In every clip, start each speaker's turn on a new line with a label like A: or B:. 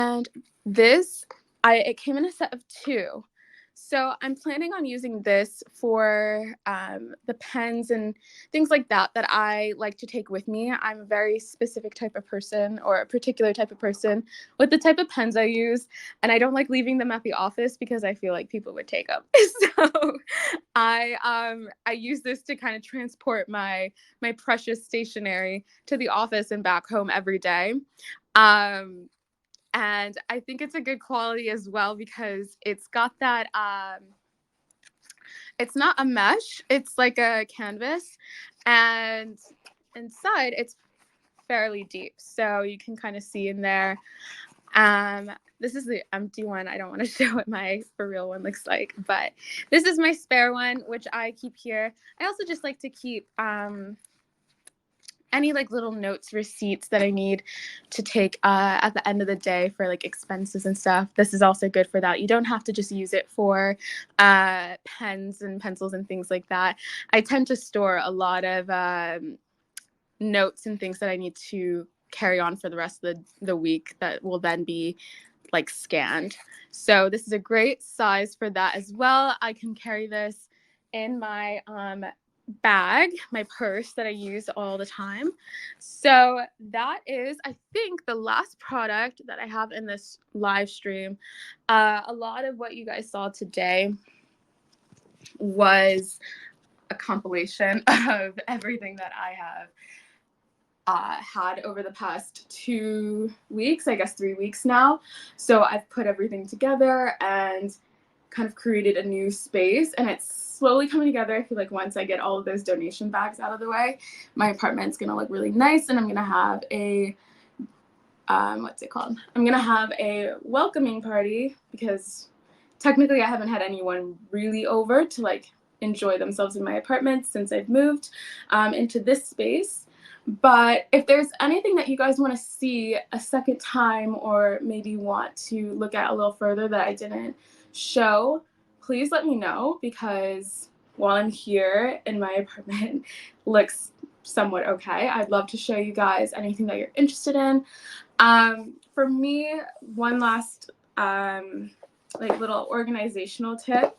A: And this, it came in a set of 2. So I'm planning on using this for the pens and things like that I like to take with me. I'm a very specific type of person, or a particular type of person with the type of pens I use, and I don't like leaving them at the office because I feel like people would take them. So I use this to kind of transport my precious stationery to the office and back home every day. Um, and I think it's a good quality as well because it's got that it's not a mesh, it's like a canvas, and inside it's fairly deep, so you can kind of see in there. This is the empty one. I don't want to show what my for real one looks like, but this is my spare one, which I keep here. I also just like to keep any like little notes, receipts that I need to take at the end of the day for like expenses and stuff. This is also good for that. You don't have to just use it for pens and pencils and things like that. I tend to store a lot of notes and things that I need to carry on for the rest of the week that will then be like scanned. So this is a great size for that as well. I can carry this in my bag, my purse that I use all the time. So that is, I think, the last product that I have in this live stream. A lot of what you guys saw today was a compilation of everything that I have had over the past 2 weeks, I guess 3 weeks now. So I've put everything together and kind of created a new space, and it's slowly coming together. I feel like once I get all of those donation bags out of the way, my apartment's gonna look really nice, and I'm gonna have a what's it called? I'm gonna have a welcoming party, because technically I haven't had anyone really over to like enjoy themselves in my apartment since I've moved into this space. But if there's anything that you guys want to see a second time, or maybe want to look at a little further that I didn't show, please let me know, because while I'm here in my apartment looks somewhat okay, I'd love to show you guys anything that you're interested in. For me, one last like little organizational tip,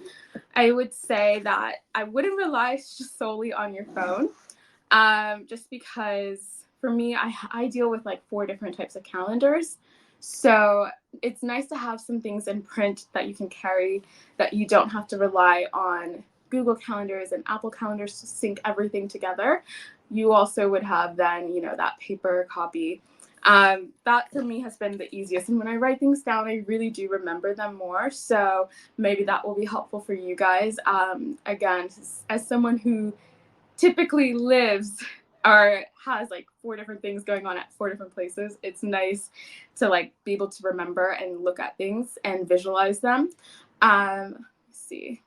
A: I would say that I wouldn't rely just solely on your phone. Just because for me, I deal with like 4 different types of calendars. So it's nice to have some things in print that you can carry, that you don't have to rely on Google calendars and Apple calendars to sync everything together. You also would have then, that paper copy. That for me has been the easiest. And when I write things down, I really do remember them more. So maybe that will be helpful for you guys. Again, as someone who typically lives or has like 4 different things going on at 4 different places, it's nice to like be able to remember and look at things and visualize them. Let's see.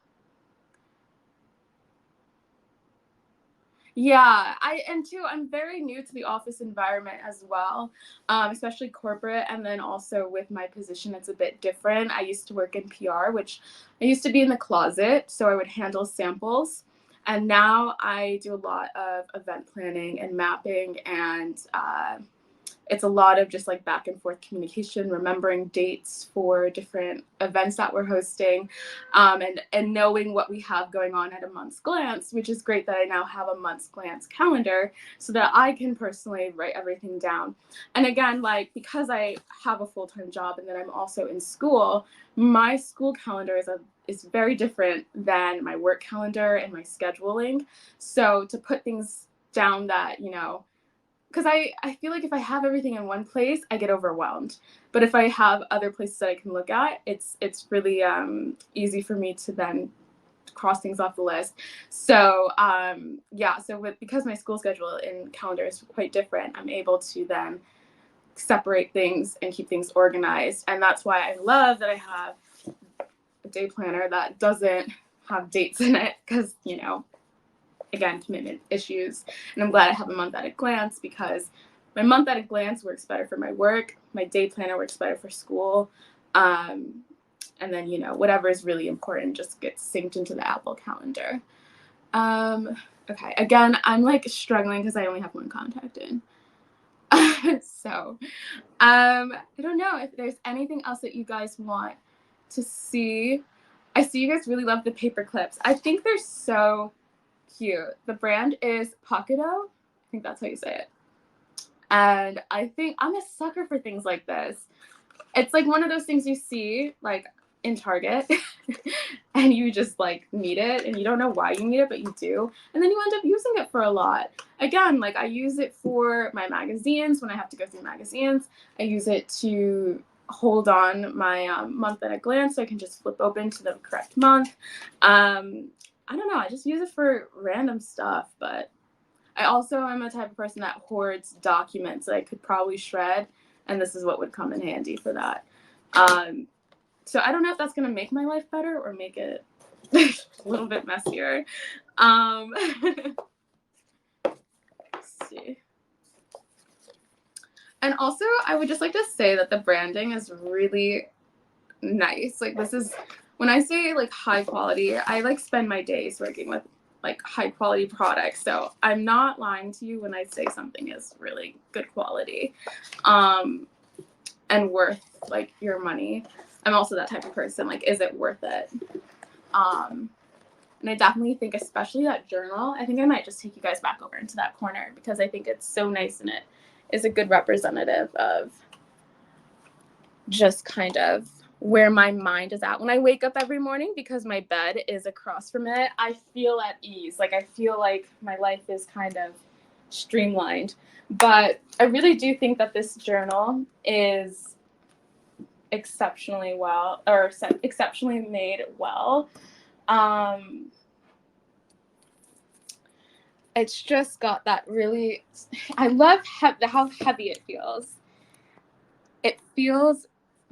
A: Yeah, I'm very new to the office environment as well, especially corporate. And then also with my position, it's a bit different. I used to work in PR, which I used to be in the closet, so I would handle samples. And now I do a lot of event planning and mapping, and it's a lot of just like back and forth communication, remembering dates for different events that we're hosting, and knowing what we have going on at a month's glance, which is great that I now have a month's glance calendar so that I can personally write everything down. And again, like because I have a full-time job and then I'm also in school, my school calendar is very different than my work calendar and my scheduling. So to put things down that, because I feel like if I have everything in one place, I get overwhelmed. But if I have other places that I can look at, it's really easy for me to then cross things off the list. So because my school schedule and calendar is quite different, I'm able to then separate things and keep things organized. And that's why I love that I have a day planner that doesn't have dates in it, because again, commitment issues. And I'm glad I have a month at a glance, because my month at a glance works better for my work. My day planner works better for school. And then, whatever is really important just gets synced into the Apple calendar. Okay, again, I'm like struggling because I only have one contact in. So, I don't know if there's anything else that you guys want to see. I see you guys really love the paper clips. I think they're so cute. The brand is Pocketto. I think that's how you say it. And I think I'm a sucker for things like this. It's like one of those things you see like in Target and you just like need it and you don't know why you need it, but you do. And then you end up using it for a lot. Again, like I use it for my magazines when I have to go through magazines. I use it to hold on my month at a glance so I can just flip open to the correct month. I don't know. I just use it for random stuff, but I also am a type of person that hoards documents that I could probably shred, and this is what would come in handy for that. So I don't know if that's going to make my life better or make it a little bit messier. Let's see. And also, I would just like to say that the branding is really nice. Like this is, when I say like high quality, I like spend my days working with like high quality products. So I'm not lying to you when I say something is really good quality and worth like your money. I'm also that type of person. Like, is it worth it? And I definitely think, especially that journal, I think I might just take you guys back over into that corner because I think it's so nice and it is a good representative of just kind of where my mind is at when I wake up every morning, because my bed is across from it. I feel at ease. Like I feel like my life is kind of streamlined. But I really do think that this journal is exceptionally made well. It's just got that really, I love how heavy it feels. It feels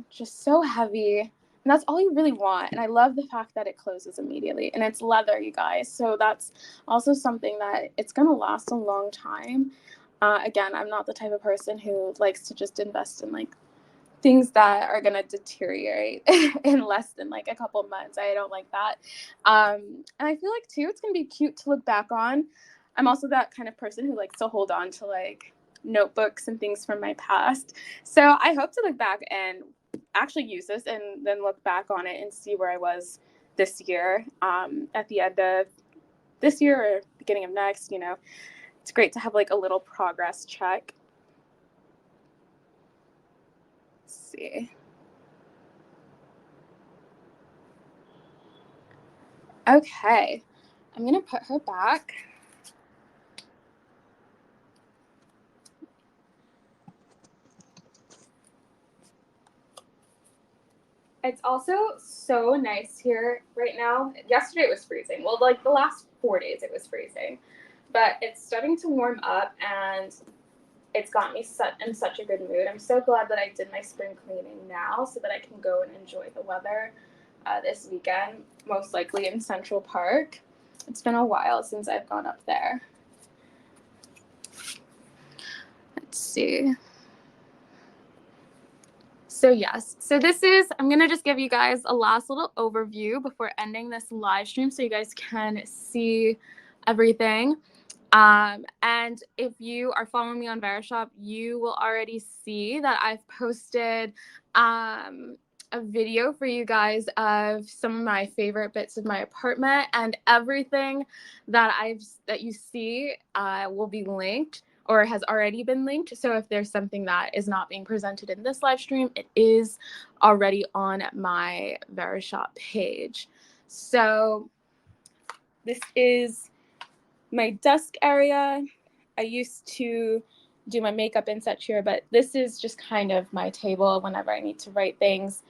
A: just so heavy, and that's all you really want. And I love the fact that it closes immediately, and it's leather, you guys, so that's also something that it's gonna last a long time. Again, I'm not the type of person who likes to just invest in like things that are gonna deteriorate in less than like a couple months. I don't like that. And I feel like too, it's gonna be cute to look back on. I'm also that kind of person who likes to hold on to like notebooks and things from my past. So I hope to look back and actually use this and then look back on it and see where I was this year, at the end of this year or beginning of next. You know, it's great to have like a little progress check. Let's see. Okay, I'm gonna put her back. It's also so nice here right now. Yesterday it was freezing. Well, like the last 4 days it was freezing. But it's starting to warm up and it's got me in such a good mood. I'm so glad that I did my spring cleaning now so that I can go and enjoy the weather this weekend, most likely in Central Park. It's been a while since I've gone up there. Let's see. So yes, so I'm going to just give you guys a last little overview before ending this live stream so you guys can see everything. And if you are following me on Verishop, you will already see that I've posted a video for you guys of some of my favorite bits of my apartment, and everything that you see will be linked or has already been linked. So if there's something that is not being presented in this live stream, it is already on my Verishop page. So this is my desk area. I used to do my makeup and such here, but this is just kind of my table whenever I need to write things,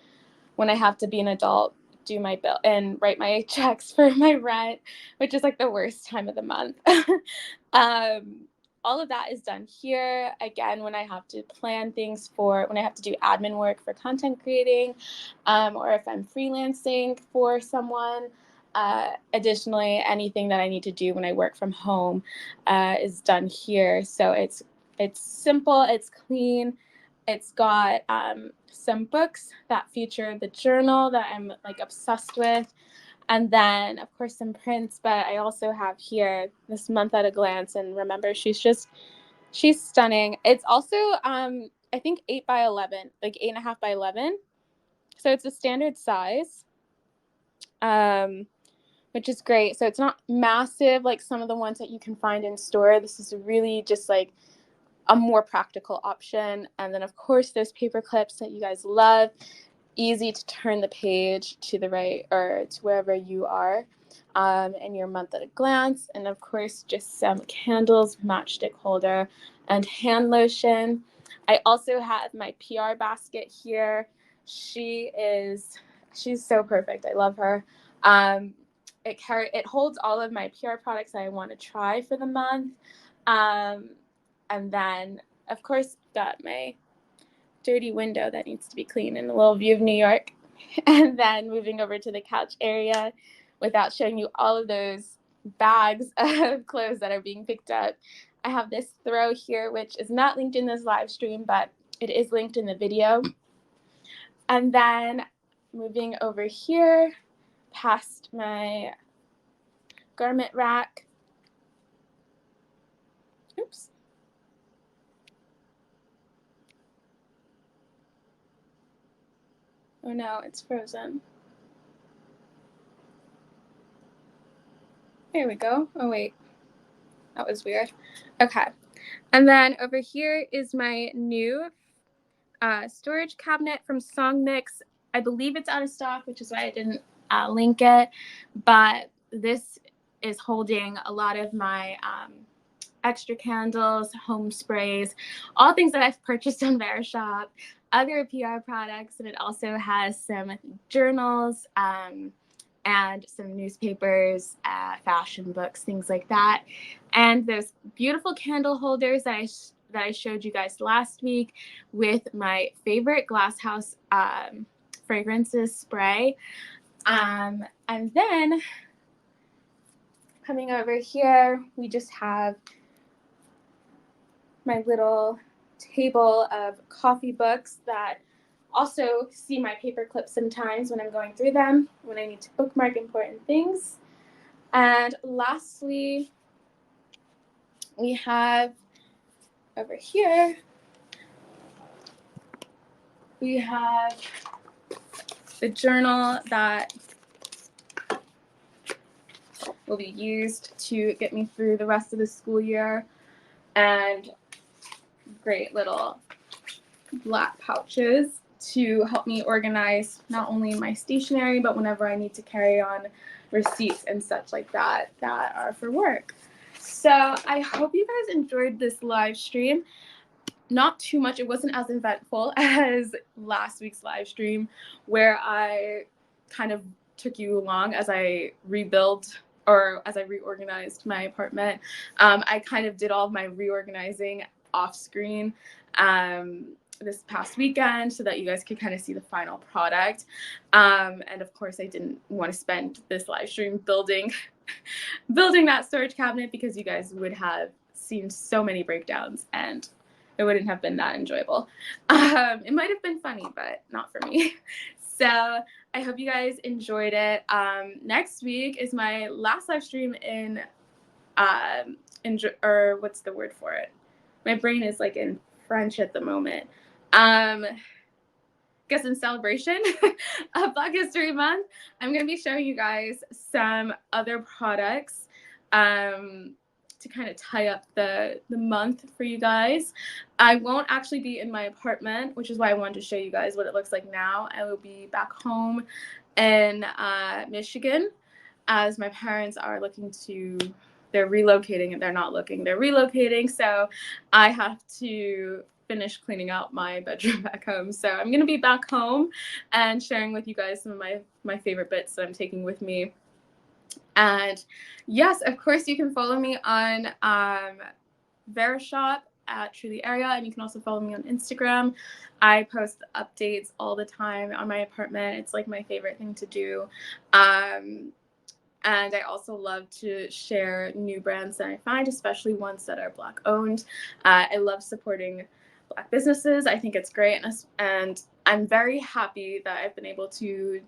A: when I have to be an adult, do my bill and write my checks for my rent, which is like the worst time of the month. All of that is done here. Again, when I have to plan things when I have to do admin work for content creating, or if I'm freelancing for someone. Additionally, anything that I need to do when I work from home is done here. So it's simple, it's clean. It's got some books that feature the journal that I'm like obsessed with. And then, of course, some prints. But I also have here this month at a glance. And remember, she's just She's stunning. It's also, I think 8 by 11, like 8.5 by 11. So it's a standard size, which is great. So it's not massive like some of the ones that you can find in store. This is really just like a more practical option. And then of course there's paper clips that you guys love. Easy to turn the page to the right or to wherever you are in your month at a glance. And of course just some candles, matchstick holder, and hand lotion. I also have my PR basket here. She's so perfect. I love her. It holds all of my PR products I want to try for the month. And then, of course, got my dirty window that needs to be cleaned and a little view of New York. And then moving over to the couch area without showing you all of those bags of clothes that are being picked up. I have this throw here, which is not linked in this live stream, but it is linked in the video. And then moving over here past my garment rack. Oops. Oh no, it's frozen. There we go. Oh wait, that was weird. Okay. And then over here is my new storage cabinet from Songmix. I believe it's out of stock, which is why I didn't link it. But this is holding a lot of my extra candles, home sprays, all things that I've purchased on Verishop, other PR products, and it also has some journals and some newspapers, fashion books, things like that, and those beautiful candle holders that I showed you guys last week with my favorite Glasshouse fragrances spray, and then coming over here, we just have my little table of coffee books that also see my paper clips sometimes when I'm going through them, when I need to bookmark important things. And lastly, we have over here, we have the journal that will be used to get me through the rest of the school year, and great little black pouches to help me organize not only my stationery, but whenever I need to carry on receipts and such like that that are for work. So I hope you guys enjoyed this live stream. Not too much. It wasn't as eventful as last week's live stream, where I kind of took you along as I reorganized my apartment. I kind of did all of my reorganizing off screen this past weekend so that you guys could kind of see the final product. And of course, I didn't want to spend this live stream building that storage cabinet because you guys would have seen so many breakdowns and it wouldn't have been that enjoyable. It might have been funny, but not for me. So I hope you guys enjoyed it. Next week is my last live stream or what's the word for it? My brain is like in French at the moment. Guess in celebration of Black History Month, I'm going to be showing you guys some other products to kind of tie up the month for you guys. I won't actually be in my apartment, which is why I wanted to show you guys what it looks like now. I will be back home in Michigan, as my parents are they're relocating, and they're not looking, they're relocating, so I have to finish cleaning out my bedroom back home. So I'm going to be back home and sharing with you guys some of my favorite bits that I'm taking with me. And yes, of course, you can follow me on Verishop at Truly Area, and you can also follow me on Instagram. I post updates all the time on my apartment. It's like my favorite thing to do. And I also love to share new brands that I find, especially ones that are Black owned. I love supporting Black businesses. I think it's great. And I'm very happy that I've been able to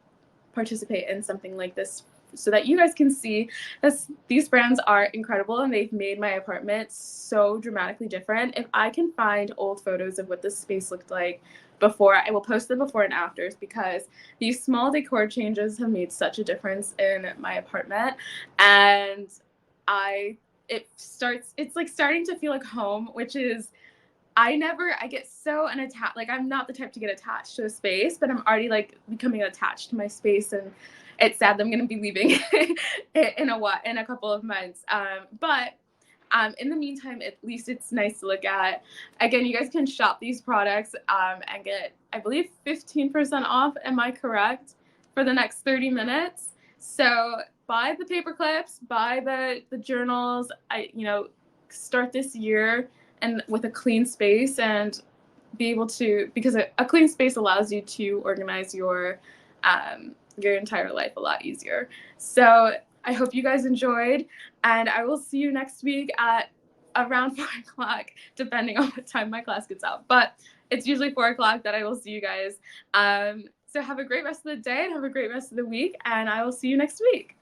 A: participate in something like this so that you guys can see this. These brands are incredible and they've made my apartment so dramatically different. If I can find old photos of what this space looked like before, I will post the before and afters, because these small decor changes have made such a difference in my apartment. And it's like starting to feel like home, which is, I get so unattached. Like, I'm not the type to get attached to a space, but I'm already like becoming attached to my space, and it's sad that I'm going to be leaving in a couple of months. But in the meantime, at least it's nice to look at. Again, you guys can shop these products and get, I believe, 15% off. Am I correct? For the next 30 minutes. So buy the paper clips, buy the journals. Start this year and with a clean space, and be able to, because a clean space allows you to organize your entire life a lot easier. So I hope you guys enjoyed, and I will see you next week at around 4 o'clock, depending on what time my class gets out. But it's usually 4 o'clock that I will see you guys. So have a great rest of the day and have a great rest of the week, and I will see you next week.